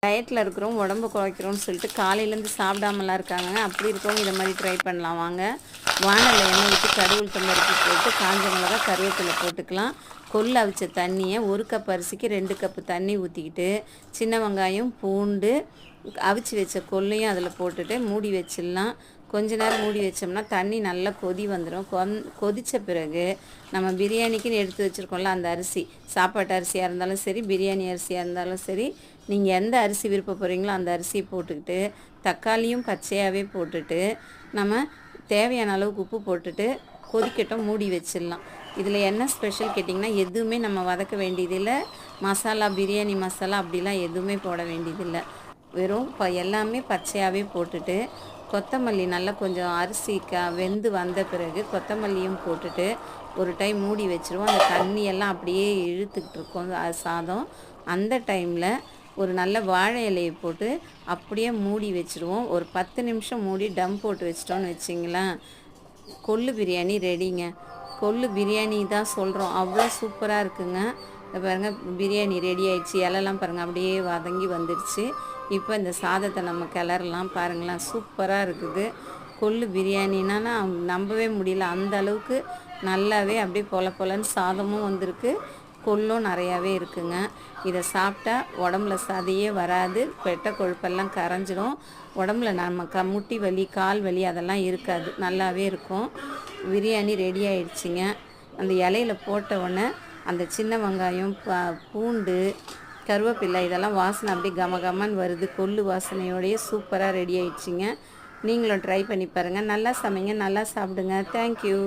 டயட்டில் இருக்கிறோம், உடம்பு குறைக்கிறோம்னு சொல்லிட்டு காலையிலேருந்து சாப்பிடாமலாம் இருக்காங்க. அப்படி இருக்கவங்க இதை மாதிரி ட்ரை பண்ணலாம் வாங்க. வானலில் எண்ணெய் ஊற்றி கடுகு உளுத்தம் பருப்பு போட்டு காஞ்ச மிளகா கருவேப்பிலை போட்டுக்கலாம். கொள்ளு அவிச்ச தண்ணியை 1 கப் அரிசிக்கு 2 கப்பு தண்ணி ஊற்றிக்கிட்டு சின்ன வெங்காயம் பூண்டு அவிச்சு வச்ச கொள்ளையும் அதில் போட்டுட்டு மூடி வச்சிடலாம். கொஞ்ச நேரம் மூடி வச்சோம்னா தண்ணி நல்லா கொதி வந்துடும். கொதித்த பிறகு நம்ம பிரியாணிக்குன்னு எடுத்து வச்சுருக்கோம்ல அந்த அரிசி, சாப்பாட்டு அரிசியாக இருந்தாலும் சரி, பிரியாணி அரிசியாக இருந்தாலும் சரி, நீங்கள் எந்த அரிசி விருப்பப்படுறீங்களோ அந்த அரிசியை போட்டுக்கிட்டு தக்காளியும் பச்சையாகவே போட்டுட்டு நம்ம தேவையான அளவுக்கு உப்பு போட்டுட்டு கொதிக்கட்டும், மூடி வச்சிடலாம். இதில் என்ன ஸ்பெஷல் கேட்டிங்கன்னா, எதுவுமே நம்ம வதக்க வேண்டியதில்லை. மசாலா, பிரியாணி மசாலா அப்படிலாம் எதுவுமே போட வேண்டியதில்லை. வெறும் எல்லாமே பச்சையாகவே போட்டுட்டு கொத்தமல்லி நல்லா கொஞ்சம் அரிசி வெந்து வந்த பிறகு கொத்தமல்லியும் போட்டுட்டு ஒரு டைம் மூடி வச்சுருவோம். அந்த தண்ணியெல்லாம் அப்படியே இழுத்துக்கிட்டு இருக்கோம் சாதம். அந்த டைமில் ஒரு நல்ல வாழை இலையை போட்டு அப்படியே மூடி வச்சுருவோம். ஒரு 10 நிமிஷம் மூடி டம் போட்டு வச்சிட்டோன்னு வச்சிங்களேன், கொள்ளு பிரியாணி ரெடிங்க. கொள்ளு பிரியாணி தான் சொல்கிறோம், அவ்வளோ சூப்பராக இருக்குங்க. பாருங்கள், பிரியாணி ரெடி ஆயிடுச்சு. இலெல்லாம் பாருங்கள் அப்படியே வதங்கி வந்துடுச்சு. இப்போ இந்த சாதத்தை நம்ம கிளறலாம். பாருங்களேன், சூப்பராக இருக்குது. கொள்ளு பிரியாணின்னா நம்பவே முடியல, அந்த அளவுக்கு நல்லாவே அப்படியே பொல பொலன்னு சாதமும் வந்திருக்கு, கொள்ளும் நிறையாவே இருக்குங்க. இதை சாப்பிட்டா உடம்புல சதையே வராது, பெட்டை கொழுப்பெல்லாம் கரைஞ்சிடும். உடம்புல நம்ம முட்டி வலி, கால் வலி அதெல்லாம் இருக்காது, நல்லாவே இருக்கும். பிரியாணி ரெடி ஆயிடுச்சுங்க. அந்த இலையில போட்ட உடனே அந்த சின்ன வெங்காயம், பூண்டு, கருவேப்பிலை இதெல்லாம் வாசனை அப்படியே கமகமன்னு வருது. கொள்ளு வாசனையோடையே சூப்பராக ரெடி ஆயிடுச்சுங்க. நீங்களும் ட்ரை பண்ணி பாருங்கள். நல்லா சமைங்க, நல்லா சாப்பிடுங்க. தேங்க்யூ.